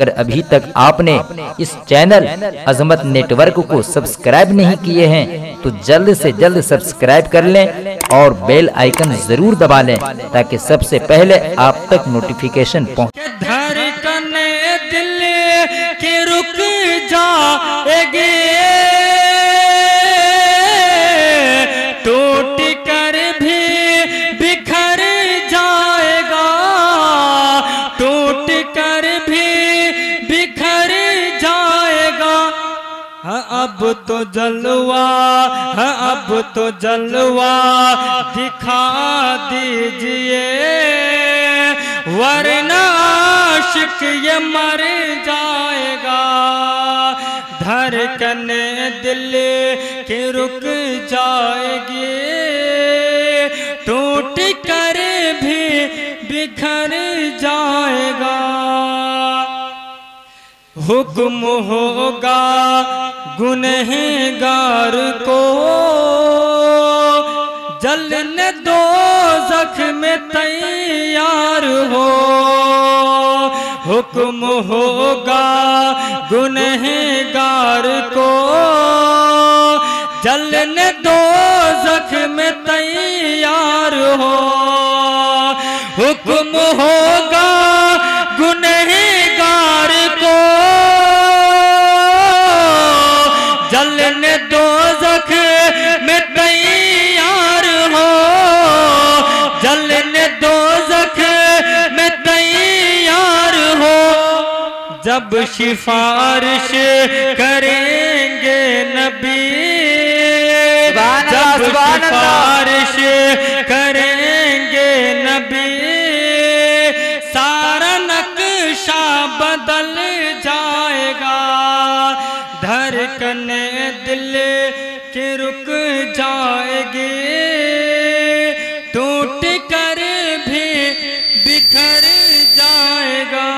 अगर अभी तक आपने इस चैनल अजमत नेटवर्क को सब्सक्राइब नहीं किए हैं तो जल्द से जल्द सब्सक्राइब कर लें और बेल आइकन जरूर दबा लें ताकि सबसे पहले आप तक नोटिफिकेशन पहुंचे। धड़कने दिल के रुक जाएगी, टूट कर भी बिखर जाएगा, टूट कर भी बिखर जाएगा। हाँ अब तो जलवा, हाँ अब तो जलवा दिखा दीजिए, वरना आशिक ये मर जाएगा। धड़कने दिल के रुक जाएगी, टूट कर भी बिखर जाएगा। हुक्म होगा गुनहगार को, जलने दो जख्म तैयार हो। हुक्म होगा गुनहगार को, जलने दो जख्म तैयार हो। हुक्म होगा गुनहगार को, जलने दो जख्म तैयार हो, जलने दो जख्म तैयार हो। जब सिफारिश करेंगे नबी, जब सिफारिश करेंगे नबी, सारा नक्शा बदल जाएगा। धड़कने दिल के रुक जाएगी, टूट कर भी बिखर जाएगा।